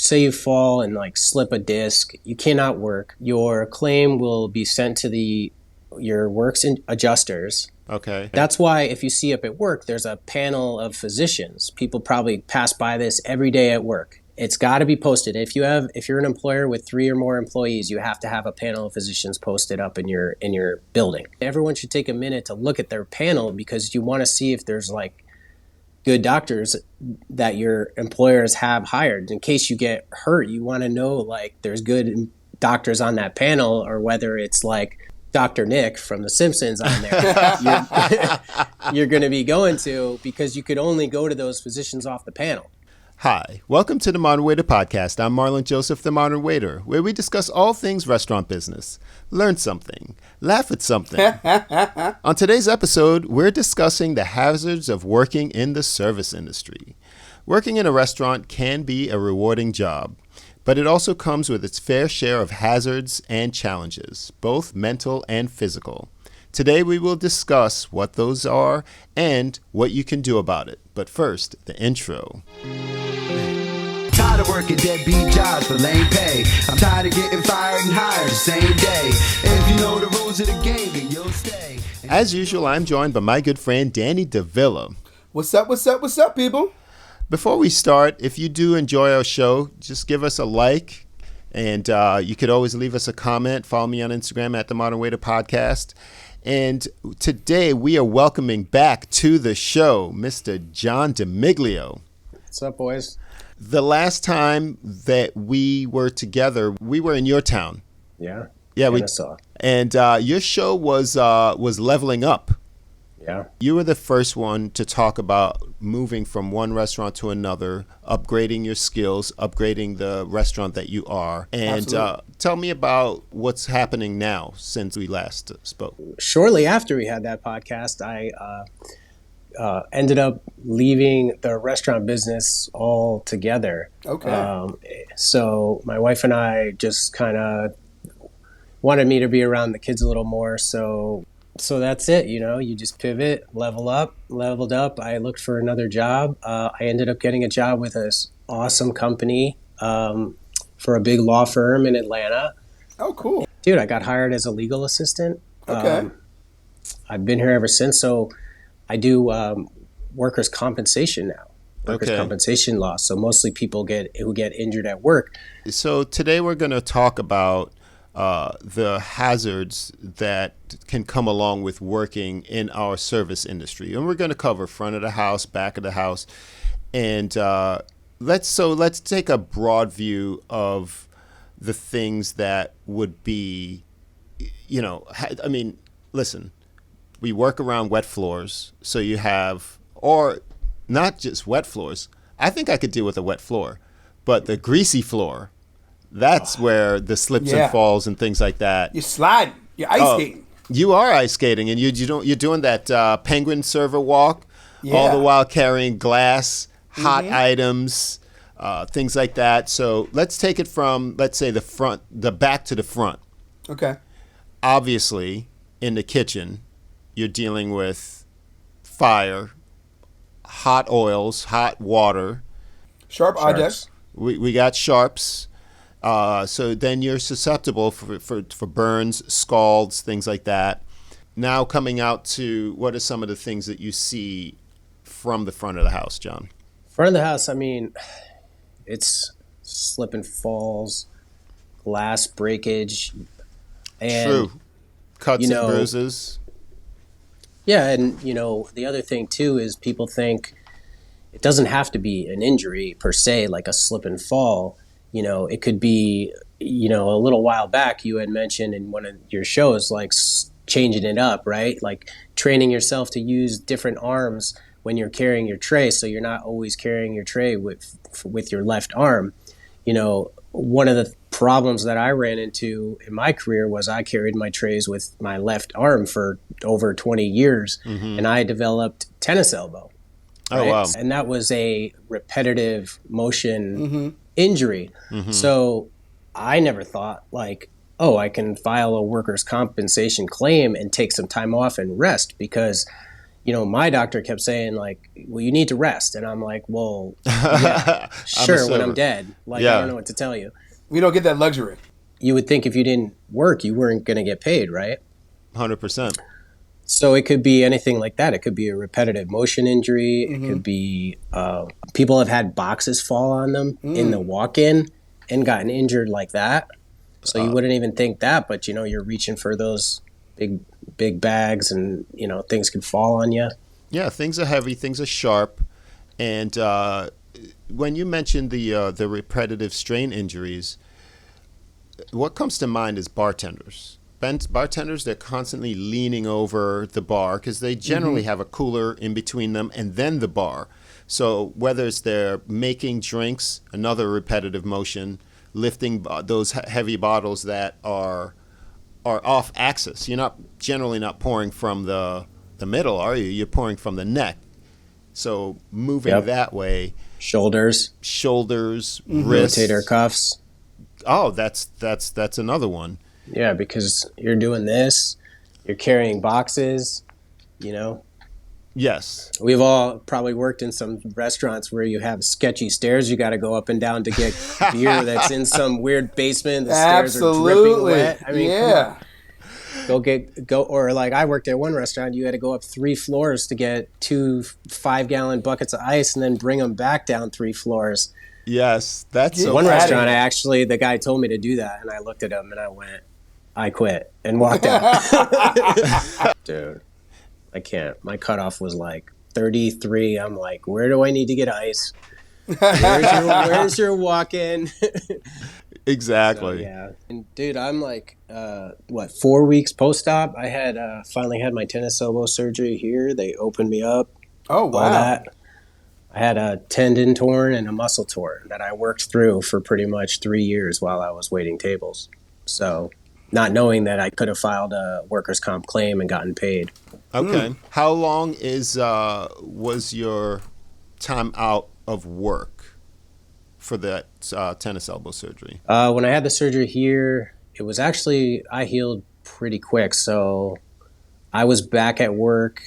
say you fall and like slip a disc, you cannot work. Your claim will be sent to your works adjusters. Okay. That's why if you see up at work, there's a panel of physicians. People probably pass by this every day at work. It's got to be posted. If you're an employer with 3 or more employees, you have to have a panel of physicians posted up in your building. Everyone should take a minute to look at their panel because you want to see if there's like good doctors that your employers have hired. In case you get hurt, you want to know like there's good doctors on that panel, or whether it's like Dr. Nick from The Simpsons on there, you're going to be going to, because you could only go to those physicians off the panel. Hi, welcome to the Modern Waiter Podcast. I'm Marlon Joseph, the Modern Waiter, where we discuss all things restaurant business. Learn something, laugh at something. On today's episode, we're discussing the hazards of working in the service industry. Working in a restaurant can be a rewarding job, but it also comes with its fair share of hazards and challenges, both mental and physical. Today we will discuss what those are and what you can do about it. But first, the intro. Tired of working deadbeat jobs for lame pay. I'm tired of getting fired and hired the same day. If you know the rules of the game, then you'll stay. As usual, I'm joined by my good friend Danny Demeglio. What's up, people? Before we start, if you do enjoy our show, just give us a like. And you could always leave us a comment. Follow me on Instagram at the Modern Waiter Podcast. And today we are welcoming back to the show Mr. John Demeglio. What's up, boys? The last time that we were together, we were in your town. Yeah. Yeah, we saw. And your show was Leveling Up. Yeah. You were the first one to talk about moving from one restaurant to another, upgrading your skills, upgrading the restaurant that you are. And tell me about what's happening now since we last spoke. Shortly after we had that podcast, I ended up leaving the restaurant business altogether. Okay. So my wife and I just kind of wanted me to be around the kids a little more. So that's it, you just pivot, leveled up. I looked for another job. I ended up getting a job with this awesome company for a big law firm in Atlanta. Oh, cool. Dude, I got hired as a legal assistant. Okay. I've been here ever since. So I do workers' compensation now, compensation law. So mostly people who get injured at work. So today we're going to talk about the hazards that can come along with working in our service industry. And we're going to cover front of the house, back of the house. And let's take a broad view of the things that would be, listen, we work around wet floors. So you have, or not just wet floors. I think I could deal with a wet floor, but the greasy floor, that's where the slips and falls and things like that. You're sliding. You're ice skating. You are ice skating, and you're doing that penguin server walk, all the while carrying glass, hot items, things like that. So let's take it from, let's say, the back to the front. Okay. Obviously, in the kitchen, you're dealing with fire, hot oils, hot water. Sharp objects. We got sharps. So then you're susceptible for burns, scalds, things like that. Now coming out to what are some of the things that you see from the front of the house, John? Front of the house, it's slip and falls, glass breakage. And, true. Cuts and bruises. Yeah, and the other thing too is people think it doesn't have to be an injury per se, like a slip and fall. It could be, a little while back you had mentioned in one of your shows, like changing it up, right? Like training yourself to use different arms when you're carrying your tray, so you're not always carrying your tray with your left arm. One of the problems that I ran into in my career was I carried my trays with my left arm for over 20 years, and I developed tennis elbow. Right? Oh, wow. And that was a repetitive motion injury. So I never thought I can file a workers' compensation claim and take some time off and rest, because my doctor kept saying like, well, you need to rest. And I'm like, well, yeah, sure. When I'm dead, like, I don't know what to tell you. We don't get that luxury. You would think if you didn't work, you weren't going to get paid, right? 100%. So it could be anything like that. It could be a repetitive motion injury. It could be people have had boxes fall on them in the walk-in and gotten injured like that. So you wouldn't even think that, but you're reaching for those big bags, and things could fall on you. Yeah, things are heavy, things are sharp, and when you mentioned the repetitive strain injuries, what comes to mind is bartenders. Bartenders, they're constantly leaning over the bar because they generally have a cooler in between them and then the bar. So whether it's they're making drinks, another repetitive motion, lifting those heavy bottles that are off axis. You're generally not pouring from the middle, are you? You're pouring from the neck. So moving that way. Shoulders, wrists. Rotator cuffs. Oh, that's another one. Yeah, because you're doing this, you're carrying boxes, Yes. We've all probably worked in some restaurants where you have sketchy stairs you got to go up and down to get beer that's in some weird basement. The stairs are dripping wet. I mean, yeah. Or like I worked at one restaurant, you had to go up 3 floors to get 2 5-gallon buckets of ice and then bring them back down 3 floors. Yes, that's so one funny. restaurant. The guy told me to do that, and I looked at him and I quit and walked out. Dude, I can't. My cutoff was like 33. I'm like, where do I need to get ice? Where's your walk-in? Exactly. So, yeah. And dude, I'm like, 4 weeks post-op. I had finally had my tennis elbow surgery here. They opened me up. Oh, wow. All that. I had a tendon torn and a muscle torn that I worked through for pretty much 3 years while I was waiting tables. So not knowing that I could have filed a workers' comp claim and gotten paid. Okay. How long was your time out of work for that tennis elbow surgery? When I had the surgery here, it was actually, I healed pretty quick. So I was back at work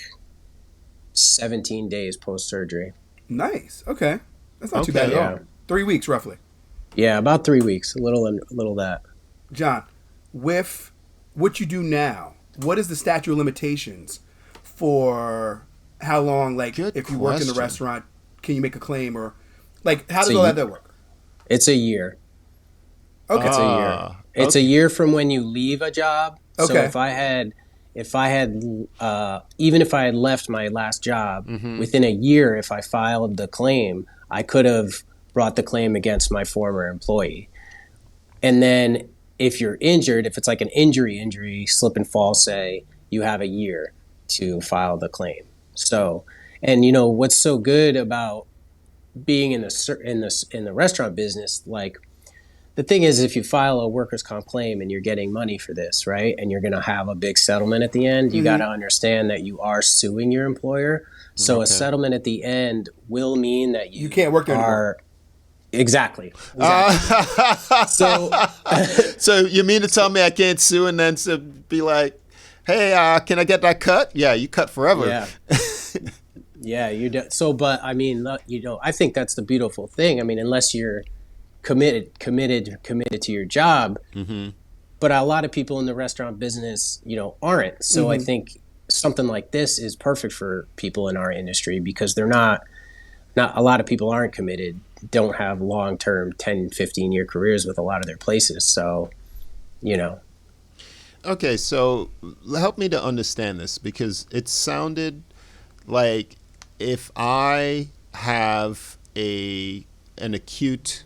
17 days post-surgery. Nice. Okay. That's not too bad at all. 3 weeks, roughly. Yeah, about 3 weeks. A little that. John, with what you do now, what is the statute of limitations for how long, like, Good if you work in the question. restaurant, can you make a claim, or, like, how does all that work? It's a year. Okay. It's a year. It's a year from when you leave a job. So Okay. if I had even if I had left my last job, within a year, if I filed the claim, I could have brought the claim against my former employee. And then if you're injured, if it's like an injury, slip and fall, say, you have a year to file the claim. So, and what's so good about being in the restaurant business, like, the thing is, if you file a workers' comp claim and you're getting money for this, right, and you're going to have a big settlement at the end, you got to understand that you are suing your employer. So a settlement at the end will mean that you can't work there anymore. Exactly. So you mean to tell me I can't sue and then be like, hey, can I get that cut? Yeah, you cut forever. Yeah. Yeah, you do. So, but I mean, I think that's the beautiful thing. I mean, unless you're committed to your job, but a lot of people in the restaurant business, aren't. So I think something like this is perfect for people in our industry because they're not a lot of people aren't committed, don't have long-term 10, 15-year careers with a lot of their places. So, Okay, so help me to understand this because it sounded like if I have an acute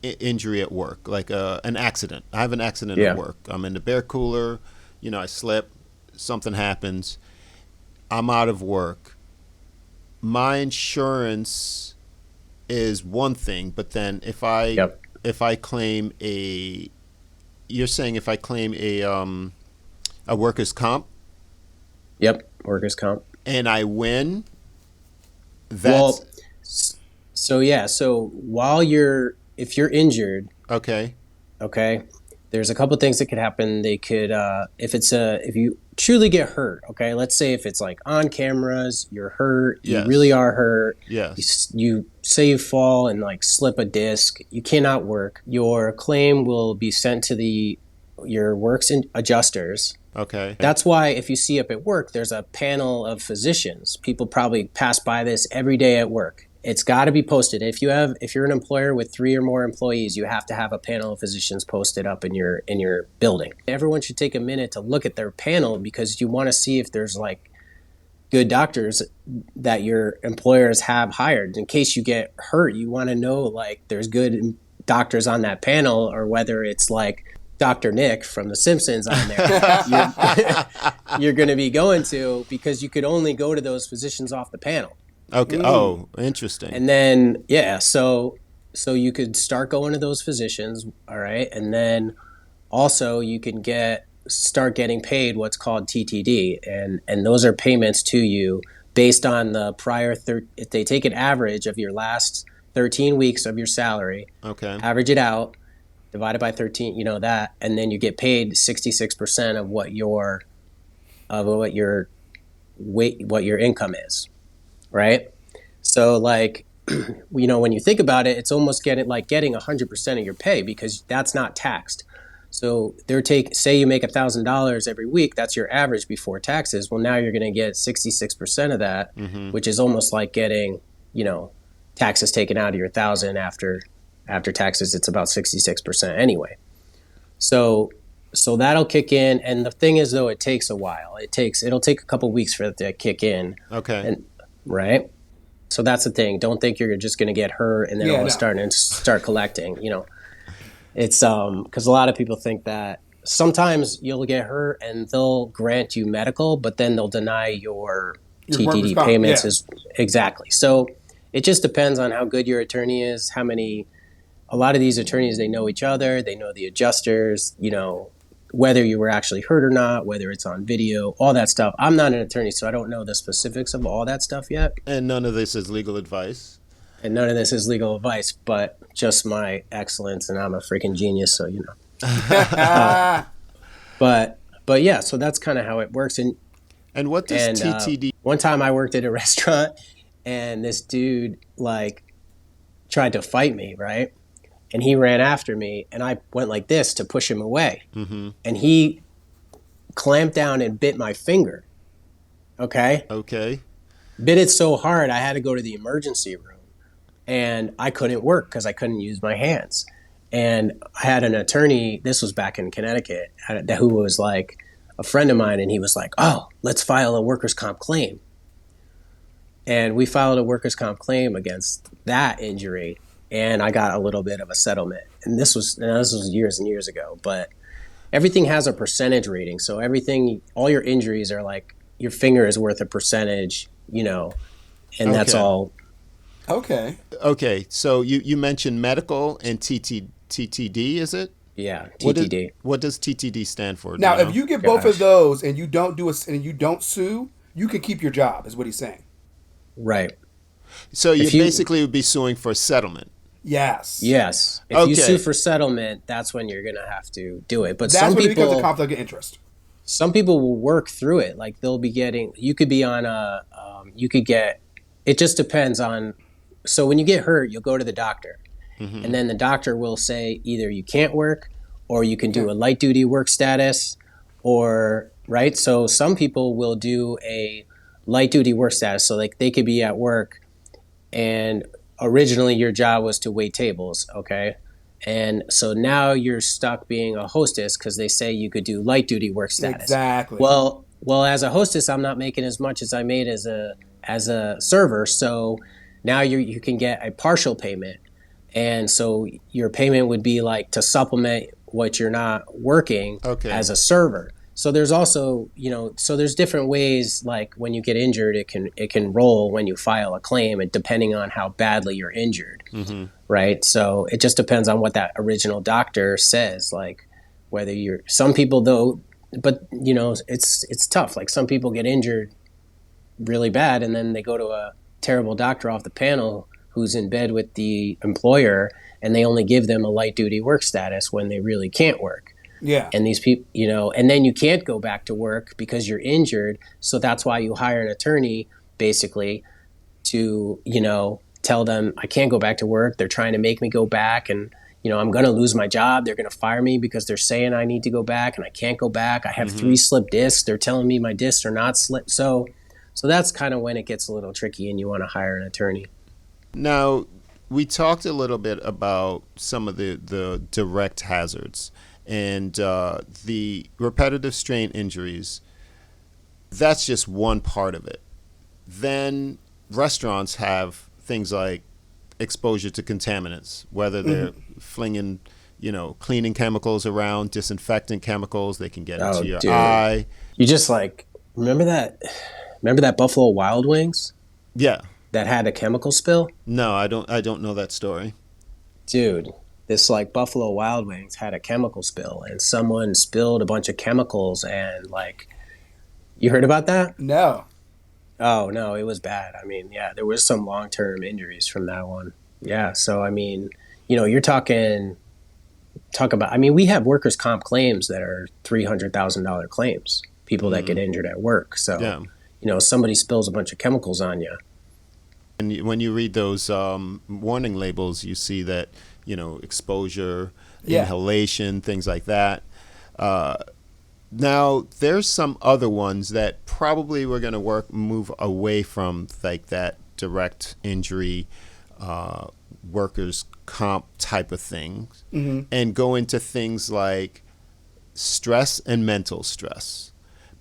injury at work, like an accident. I have an accident at work. I'm in the beer cooler, I slip, something happens, I'm out of work. My insurance is one thing, but then if I claim you're saying if I claim a workers' comp? Yep, workers' comp. And I win, so if you're injured, okay, there's a couple things that could happen. They could, if truly get hurt, okay, let's say if it's like on cameras, you're hurt, you Yes. really are hurt, Yes. you say you fall and like slip a disc, you cannot work, your claim will be sent to your works adjusters. Okay. That's why if you see up at work, there's a panel of physicians. People probably pass by this every day at work. It's got to be posted. If you're an employer with 3 or more employees, you have to have a panel of physicians posted up in your building. Everyone should take a minute to look at their panel because you want to see if there's like good doctors that your employers have hired. In case you get hurt, you want to know like there's good doctors on that panel, or whether it's like Dr. Nick from The Simpsons on there. You're going to be going to, because you could only go to those physicians off the panel. Okay. Oh, interesting. And then, so you could start going to those physicians, all right? And then also you can start getting paid what's called TTD, and those are payments to you based on the prior if they take an average of your last 13 weeks of your salary, Okay. average it out, divided by 13, that, and then you get paid 66% of what your income is. Right? So like, when you think about it, it's almost getting 100% of your pay, because that's not taxed. So say you make $1,000 every week, that's your average before taxes. Well, now you're going to get 66% of that, which is almost like getting, taxes taken out of your 1,000 after taxes. It's about 66% anyway. So that'll kick in. And the thing is, though, it takes a while. It'll take a couple weeks for it to kick in. Okay. Right? So that's the thing. Don't think you're just going to get hurt and then all of a sudden start collecting. It's because a lot of people think that sometimes you'll get hurt and they'll grant you medical, but then they'll deny your TTD payments. Exactly. So it just depends on how good your attorney is, a lot of these attorneys, they know each other, they know the adjusters, whether you were actually hurt or not, whether it's on video, all that stuff. I'm not an attorney, so I don't know the specifics of all that stuff yet. And none of this is legal advice. But just my excellence, and I'm a freaking genius, so But yeah, so that's kind of how it works. And what does TTD? One time I worked at a restaurant, and this dude tried to fight me, right? And he ran after me, and I went like this to push him away. Mm-hmm. And he clamped down and bit my finger. Okay? Okay. Bit it so hard, I had to go to the emergency room. And I couldn't work because I couldn't use my hands. And I had an attorney, this was back in Connecticut, who was like a friend of mine, and he was like, oh, let's file a workers' comp claim. And we filed a workers' comp claim against that injury. And I got a little bit of a settlement. And this was years and years ago. But everything has a percentage rating. So all your injuries are like, your finger is worth a percentage, and that's all. Okay. Okay. So you mentioned medical and TTD, is it? Yeah, TTD. What does TTD stand for? Now, if you get both of those and you don't and you don't sue, you can keep your job, is what he's saying. Right. So you basically would be suing for settlement. Yes. If you sue for settlement, that's when you're going to have to do it. But that's when it becomes a conflict of interest. Some people will work through it. Like they'll be you could be on it just depends on, so when you get hurt, you'll go to the doctor. Mm-hmm. And then the doctor will say either you can't work, or you can do a light duty work status, right? So some people will do a light duty work status. So like they could be at work, and originally your job was to wait tables, okay? And so now you're stuck being a hostess because they say you could do light duty work status. Exactly. Well, as a hostess, I'm not making as much as I made as a server. So now you can get a partial payment. And so your payment would be like to supplement what you're not working as a server. So there's also, there's different ways, like when you get injured, it can roll when you file a claim, and depending on how badly you're injured, right? So it just depends on what that original doctor says, like whether some people though, but it's tough. Like some people get injured really bad, and then they go to a terrible doctor off the panel who's in bed with the employer, and they only give them a light duty work status when they really can't work. Yeah. And these people, and then you can't go back to work because you're injured. So that's why you hire an attorney, basically, to, tell them I can't go back to work. They're trying to make me go back, and, I'm going to lose my job. They're going to fire me because they're saying I need to go back and I can't go back. I have 3 slipped discs. They're telling me my discs are not slipped. So that's kind of when it gets a little tricky and you want to hire an attorney. Now, we talked a little bit about some of the direct hazards and the repetitive strain injuries. That's just one part of it. Then restaurants have things like exposure to contaminants, whether they're flinging, cleaning chemicals around, disinfectant chemicals, they can get into your eye. You just remember that Buffalo Wild Wings Yeah. that had a chemical spill? No, I don't know that story. Dude, this Buffalo Wild Wings had a chemical spill, and someone spilled a bunch of chemicals, and you heard about that? No. Oh no, it was bad. I mean, yeah, there was some long-term injuries from that one. Yeah, so I mean, you're talk about. I mean, we have workers' comp claims that are $300,000 claims. People that get injured at work. So, somebody spills a bunch of chemicals on you. And when you read those warning labels, you see that, exposure, inhalation, things like that. Now, there's some other ones that probably we're going to move away from that direct injury, workers' comp type of things, and go into things like stress and mental stress.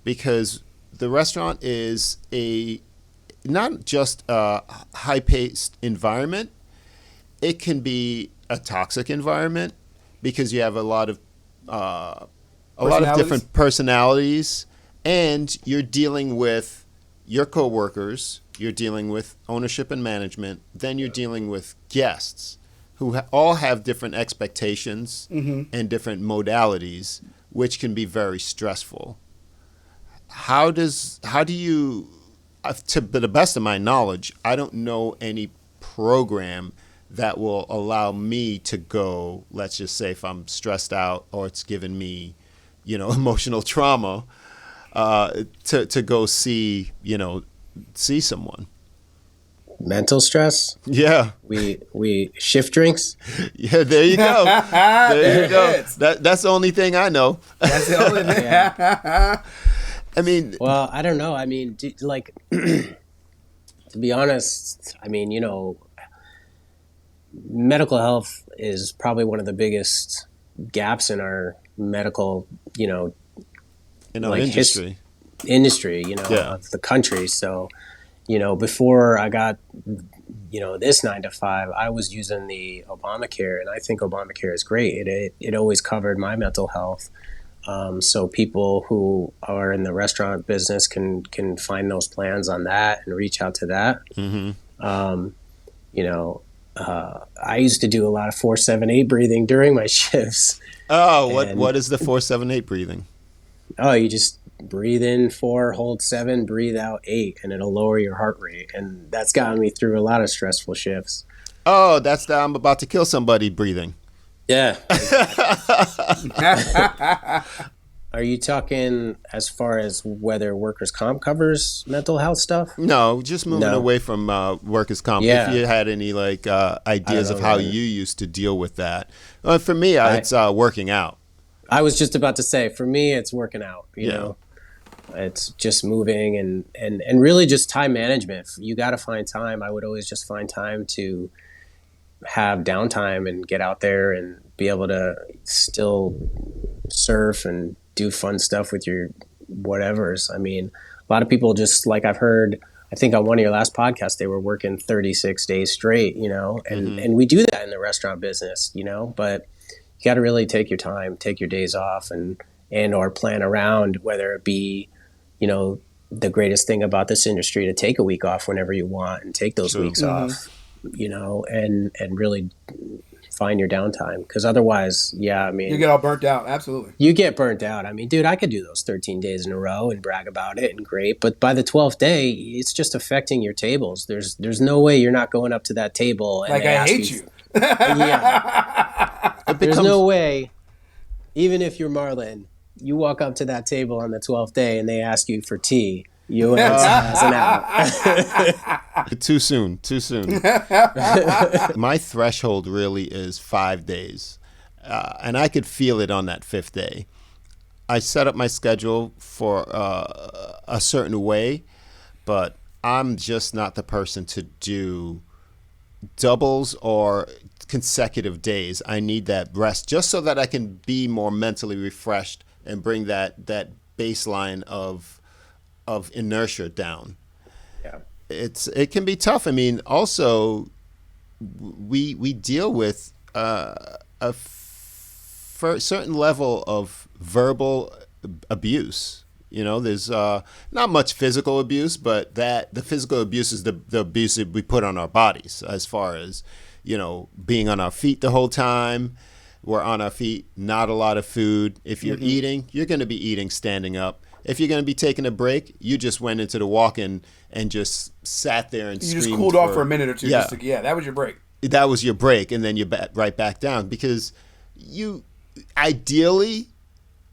Because the restaurant is not just a high-paced environment, it can be a toxic environment because you have a lot of different personalities, and you're dealing with your coworkers, you're dealing with ownership and management, then you're dealing with guests who all have different expectations and different modalities, which can be very stressful. How do you, to the best of my knowledge, I don't know any program that will allow me to go, let's just say if I'm stressed out or it's given me, emotional trauma, to go see someone. Mental stress? Yeah. We shift drinks? Yeah, there you go. There you go. That's the only thing I know. That's the only thing. Yeah. I mean, well, I don't know. I mean, to be honest, I mean, medical health is probably one of the biggest gaps in our medical, industry, of the country. So, before I got, this 9 to 5, I was using the Obamacare, and I think Obamacare is great. It always covered my mental health. So people who are in the restaurant business can find those plans on that and reach out to that. I used to do a lot of 4-7-8 breathing during my shifts. Oh, what is the 4-7-8 breathing? Oh, you just breathe in 4, hold 7, breathe out 8, and it'll lower your heart rate. And that's gotten me through a lot of stressful shifts. Oh, that's the I'm about to kill somebody breathing. Yeah. Are you talking as far as whether workers' comp covers mental health stuff? No, just moving away from workers' comp. Yeah. If you had any ideas of how you used to deal with that. For me, it's working out. I was just about to say, for me, it's working out. You know, it's just moving and really just time management. You got to find time. I would always just find time to have downtime and get out there and be able to still surf and do fun stuff with your whatevers. I mean, a lot of people just I've heard, I think on one of your last podcasts, they were working 36 days straight, and we do that in the restaurant business, but you got to really take your time, take your days off and or plan around, whether it be, the greatest thing about this industry to take a week off whenever you want and take those weeks off, and really find your downtime, because otherwise, I mean, you get all burnt out. Absolutely, you get burnt out. I mean, dude, I could do those 13 days in a row and brag about it and great, but by the 12th day, it's just affecting your tables. There's no way you're not going up to that table and I hate you. Yeah, there's no way. even if you're Marlon, you walk up to that table on the 12th day and they ask you for tea, you answer as an out. Too soon. My threshold really is 5 days. And I could feel it on that 5th day. I set up my schedule for a certain way, but I'm just not the person to do doubles or consecutive days. I need that rest just so that I can be more mentally refreshed and bring that baseline of inertia down. Yeah. It can be tough. I mean, also we deal with a certain level of verbal abuse. You know, there's not much physical abuse, but the physical abuse is the abuse that we put on our bodies, as far as, you know, being on our feet the whole time. We're on our feet, not a lot of food. If you're eating, you're going to be eating standing up. If you're going to be taking a break, you just went into the walk-in and just sat there and screamed. You just cooled off for a minute or two. Yeah. That was your break. That was your break, and then you're right back down, because ideally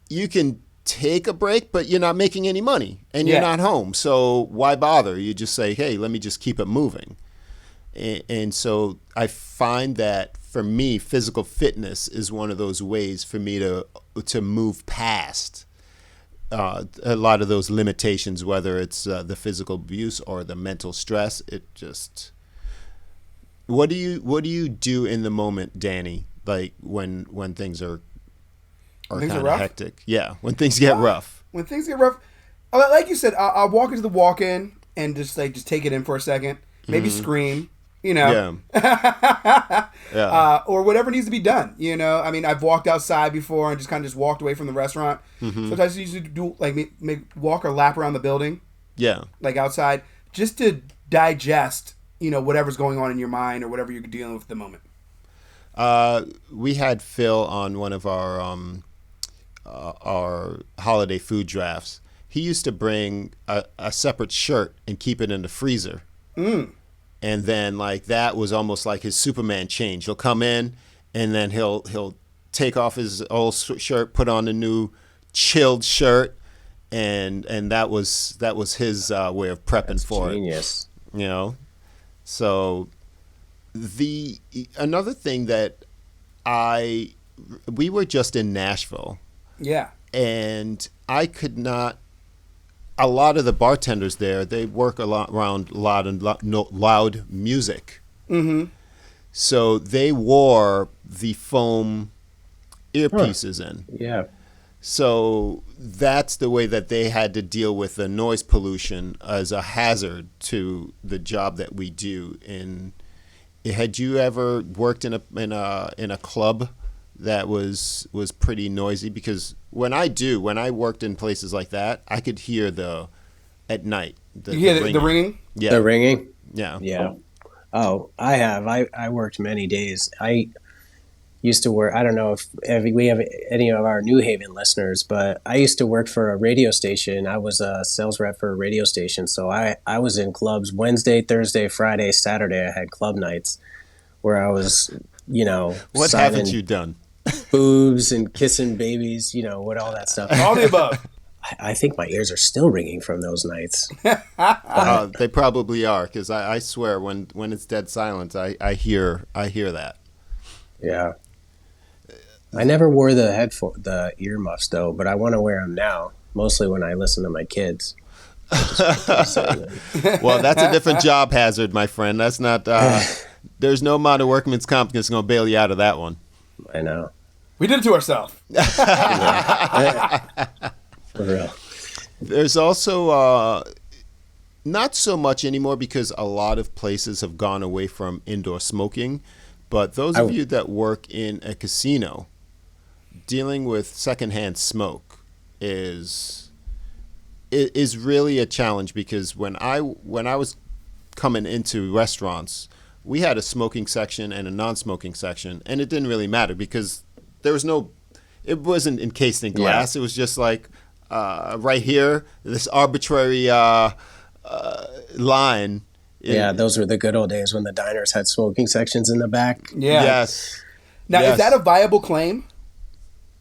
you can take a break, but you're not making any money and you're not home. So why bother? You just say, hey, let me just keep it moving. And so I find that for me, physical fitness is one of those ways for me to move past a lot of those limitations, whether it's the physical abuse or the mental stress. It just, what do you do in the moment, Danny? Like when things are kind of hectic. Yeah, when things get rough. When things get rough, like you said, I'll walk into the walk-in and just take it in for a second. Maybe scream, you know. Yeah. Or whatever needs to be done, you know. I mean, I've walked outside before and just kind of walked away from the restaurant. Sometimes I usually do walk or lap around the building. Yeah. Like outside, just to digest, you know, whatever's going on in your mind or whatever you're dealing with at the moment. We had Phil on one of our holiday food drafts. He used to bring a separate shirt and keep it in the freezer. And then that was almost like his Superman change. He'll come in and then he'll take off his old shirt, put on a new chilled shirt, and that was his way of prepping. That's for genius. It. You know, so another thing that we were just in Nashville. Yeah. And I could not. A lot of the bartenders there, they work a lot around loud music. So they wore the foam earpieces in. Yeah. So that's the way that they had to deal with the noise pollution as a hazard to the job that we do. Had you ever worked in a club that was pretty noisy? Because when I worked in places like that, I could hear at night. You hear the ringing? Yeah. The ringing? Yeah. Yeah. Oh, I have. I worked many days. I used to work, I don't know if we have any of our New Haven listeners, but I used to work for a radio station. I was a sales rep for a radio station. So I was in clubs Wednesday, Thursday, Friday, Saturday. I had club nights where I was, you know. What haven't you done? Boobs and kissing babies, you know, what all that stuff. All the above. I think my ears are still ringing from those nights. They probably are, because I swear when it's dead silent, I hear that. Yeah. I never wore the earmuffs though, but I want to wear them now, mostly when I listen to my kids. Well, that's a different job hazard, my friend. That's not. There's no amount of workman's comp that's going to bail you out of that one. I know. We did it to ourselves. For real. There's also not so much anymore, because a lot of places have gone away from indoor smoking. But those of you that work in a casino, dealing with secondhand smoke is really a challenge, because when I was coming into restaurants, we had a smoking section and a non-smoking section, and it didn't really matter because it wasn't encased in glass. Yeah. It was just like right here, this arbitrary line. Yeah, those were the good old days when the diners had smoking sections in the back. Yeah. Yes. Now, is that a viable claim?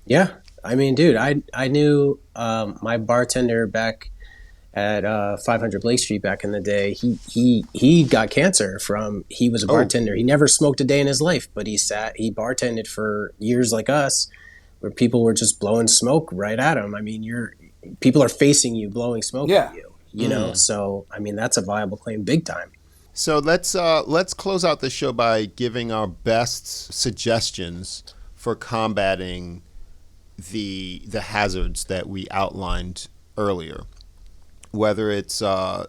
Yeah. I mean, dude, I knew my bartender back at 500 Blake Street back in the day. He got cancer from he was a Oh, bartender. He never smoked a day in his life, but he bartended for years like us, where people were just blowing smoke right at him. I mean, people are facing you, blowing smoke Yeah. at you. You know, so I mean, that's a viable claim, big time. so let's close out the show by giving our best suggestions for combating the hazards that we outlined earlier. Whether it's the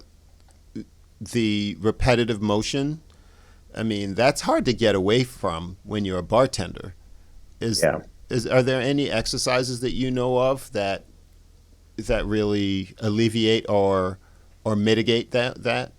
repetitive motion, I mean, that's hard to get away from when you're a bartender. Yeah. Are there any exercises that you know of that really alleviate or mitigate that?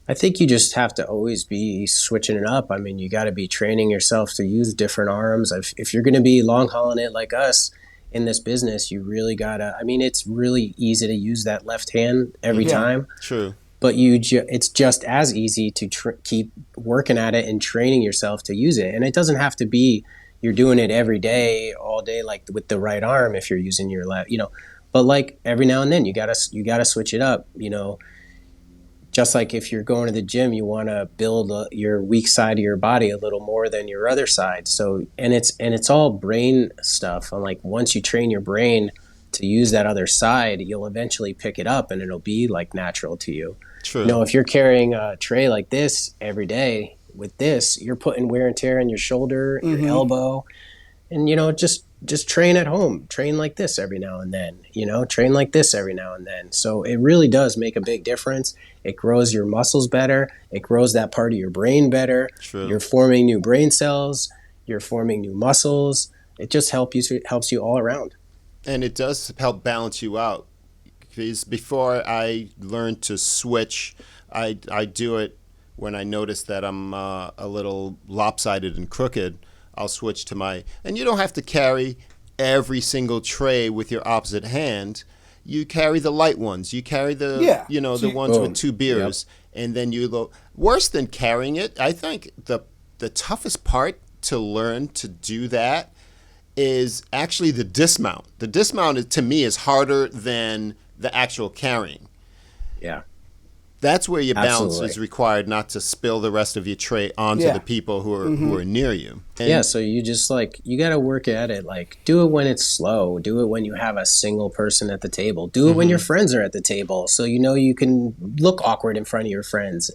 I think you just have to always be switching it up. I mean, you got to be training yourself to use different arms. If you're going to be long hauling it like us in this business, you really got to. I mean, it's really easy to use that left hand every time. True. But it's just as easy to keep working at it and training yourself to use it. And it doesn't have to be you're doing it every day, all day, like with the right arm if you're using your left, But like every now and then, you gotta switch it up, Just like if you're going to the gym, you want to build your weak side of your body a little more than your other side. So, and it's all brain stuff. And like once you train your brain to use that other side, you'll eventually pick it up, and it'll be like natural to you. True. If you're carrying a tray like this every day with this, you're putting wear and tear on your shoulder, your elbow, and just train at home. Train like this every now and then, train like this every now and then. So it really does make a big difference. It grows your muscles better. It grows that part of your brain better. True. You're forming new brain cells. You're forming new muscles. It just helps you all around. And it does help balance you out. Because before I learned to switch, I do it when I notice that I'm a little lopsided and crooked. I'll switch to and you don't have to carry every single tray with your opposite hand. You carry the light ones. You carry the the ones with two beers, and then you go. Worse than carrying it, I think the toughest part to learn to do that is actually the dismount. The dismount to me is harder than the actual carrying. Yeah. That's where your balance Absolutely. is required, not to spill the rest of your tray onto the people who are near you. And so you just you got to work at it. Like, do it when it's slow. Do it when you have a single person at the table. Do it when your friends are at the table. So you can look awkward in front of your friends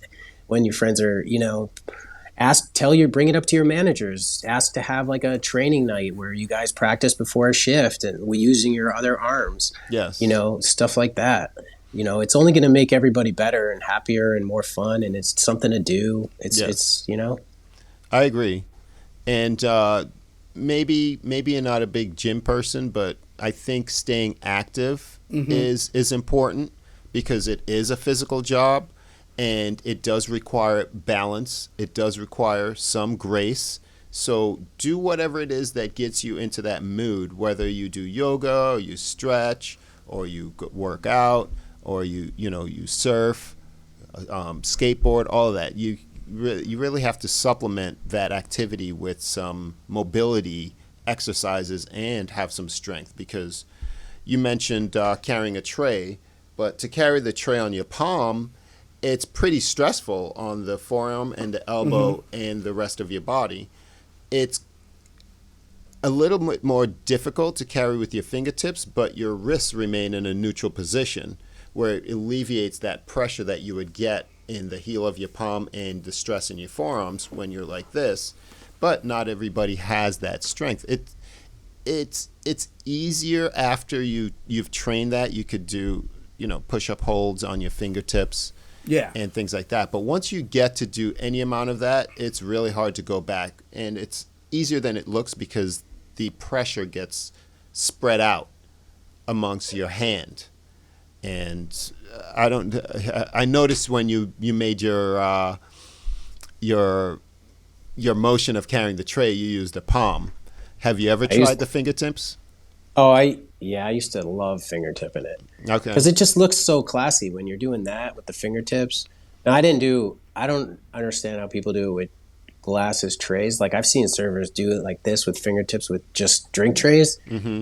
when your friends are, bring it up to your managers. Ask to have like a training night where you guys practice before a shift and using your other arms. Yes. Stuff like that. It's only going to make everybody better and happier and more fun, and it's something to do. It's I agree. And maybe you're not a big gym person, but I think staying active is important because it is a physical job, and it does require balance. It does require some grace. So do whatever it is that gets you into that mood, whether you do yoga or you stretch or you work out or you surf, skateboard, all of that. You really have to supplement that activity with some mobility exercises and have some strength, because you mentioned carrying a tray, but to carry the tray on your palm, it's pretty stressful on the forearm and the elbow and the rest of your body. It's a little bit more difficult to carry with your fingertips, but your wrists remain in a neutral position where it alleviates that pressure that you would get in the heel of your palm and the stress in your forearms when you're like this. But not everybody has that strength. It's easier after you've trained that. You could do push-up holds on your fingertips. Yeah. And things like that. But once you get to do any amount of that, it's really hard to go back. And it's easier than it looks because the pressure gets spread out amongst your hand. And I noticed when you made your motion of carrying the tray, you used a palm. Have you ever tried the fingertips? Oh, I used to love fingertipping it. Okay. Because it just looks so classy when you're doing that with the fingertips. Now, I don't understand how people do it with glasses trays. Like I've seen servers do it like this with fingertips with just drink trays.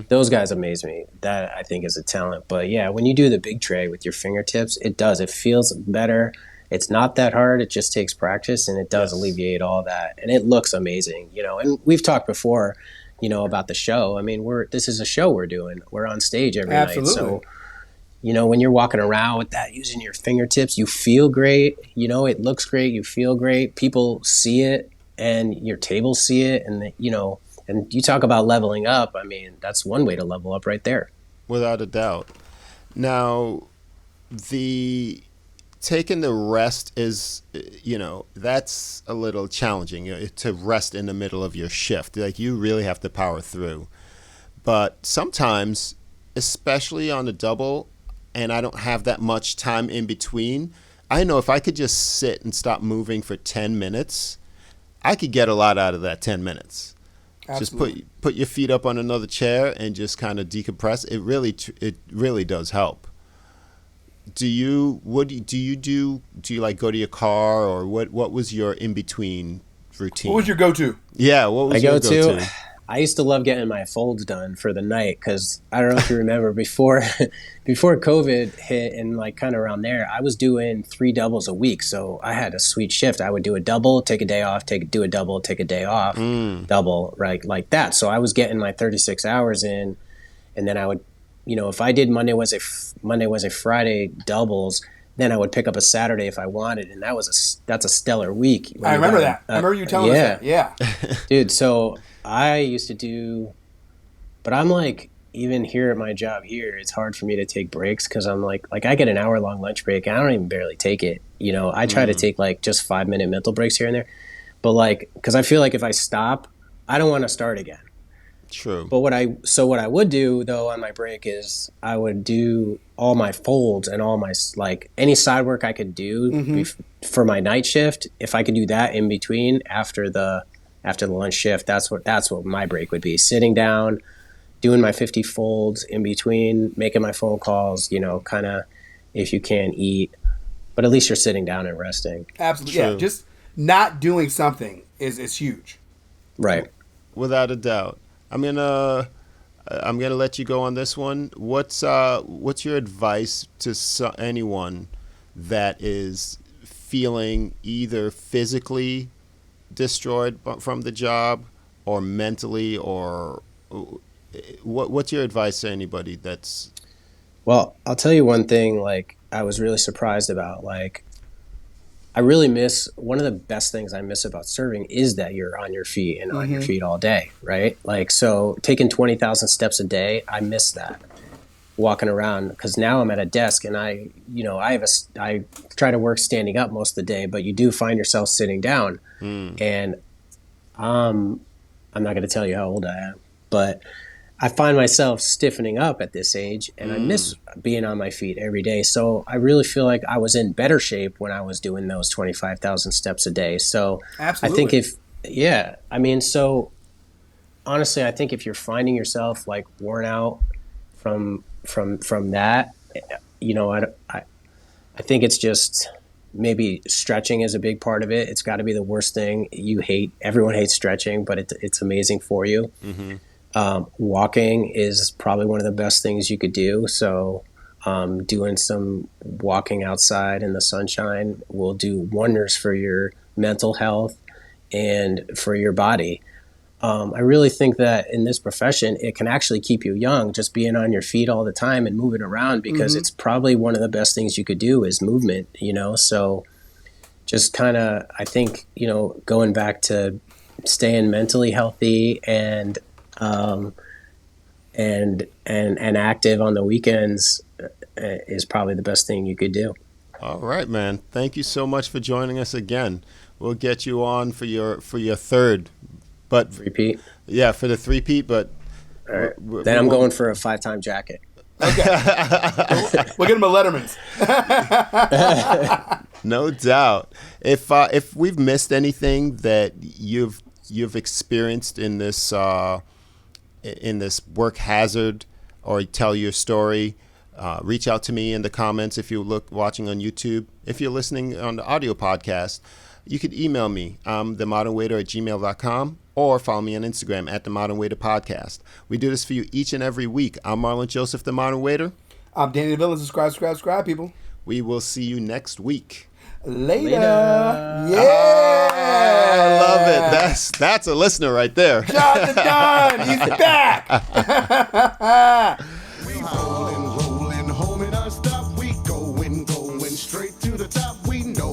Those guys amaze me. That I think is a talent. But yeah, when you do the big tray with your fingertips, it does. It feels better. It's not that hard. It just takes practice, and it does alleviate all that. And it looks amazing, you know. And we've talked before, you know, about the show. I mean, this is a show we're doing. We're on stage every night. So, you know, when you're walking around with that, using your fingertips, you feel great. You know, it looks great. You feel great. People see it, and your tables see it. And, you know, and you talk about leveling up. I mean, that's one way to level up right there. Without a doubt. Now, taking the rest is, you know, that's a little challenging, you know, to rest in the middle of your shift. Like, you really have to power through. But sometimes, especially on the double, and I don't have that much time in between, I know if I could just sit and stop moving for 10 minutes, I could get a lot out of that 10 minutes. Absolutely. Just put your feet up on another chair and just kind of decompress. It really does help. Do you like go to your car, or what was your in-between routine? What was your go-to? Yeah, what was your go-to? I used to love getting my folds done for the night because I don't know if you remember before COVID hit and like kind of around there, I was doing 3 doubles a week. So I had a sweet shift. I would do a double, take a day off, do a double, take a day off, double, right, like that. So I was getting my 36 hours in, and then I would, you know, if I did Monday, Wednesday, Friday doubles, then I would pick up a Saturday if I wanted, and that's a stellar week. I remember that. I remember you telling us that. Yeah, dude. So I used to do, but I'm like, even here at my job here, it's hard for me to take breaks because I'm like I get an hour-long lunch break, and I don't even barely take it. You know, I try to take like just 5-minute mental breaks here and there, but like, because I feel like if I stop, I don't want to start again. True. But what I would do though on my break is I would do all my folds and all my like any side work I could do for my night shift. If I could do that in between after the lunch shift, that's what my break would be. Sitting down, doing my 50 folds in between, making my phone calls, you know, kind of if you can't eat, but at least you're sitting down and resting. Absolutely. True. Yeah, just not doing something is huge. Right. Without a doubt. I'm gonna let you go on this one. What's your advice to anyone that is feeling either physically destroyed from the job or mentally, or what's your advice to anybody that's? Well, I'll tell you one thing. Like I was really surprised about. Like I really miss, one of the best things I miss about serving is that you're on your feet and on your feet all day, right? Like, so taking 20,000 steps a day, I miss that walking around, because now I'm at a desk and I try to work standing up most of the day, but you do find yourself sitting down. And I'm not going to tell you how old I am, but I find myself stiffening up at this age, and I miss being on my feet every day. So I really feel like I was in better shape when I was doing those 25,000 steps a day. So absolutely. I think so honestly, I think if you're finding yourself like worn out from that, you know, I think it's just maybe stretching is a big part of it. It's got to be the worst thing. Everyone hates stretching, but it's amazing for you. Walking is probably one of the best things you could do. So doing some walking outside in the sunshine will do wonders for your mental health and for your body. I really think that in this profession, it can actually keep you young, just being on your feet all the time and moving around, because it's probably one of the best things you could do is movement, you know? So just kind of, I think, you know, going back to staying mentally healthy and active on the weekends is probably the best thing you could do. All right, man. Thank you so much for joining us again. We'll get you on for your third, but three-peat. Yeah, for the three-peat. But all right. Then I'm going for a 5-time jacket. Okay. We'll get him a Letterman's. No doubt. If we've missed anything that you've experienced in this work hazard, or tell your story, reach out to me in the comments if you're watching on YouTube. If you're listening on the audio podcast, you could email me, themodernwaiter@gmail.com, or follow me on Instagram at The Modern Waiter Podcast. We do this for you each and every week. I'm Marlon Joseph, The Modern Waiter. I'm Danny DeVilla. Subscribe, people. We will see you next week. Later. Yeah. I love it. That's a listener right there. Jonathan Dunn, he's back. We rolling home in our stuff. We going straight to the top. We know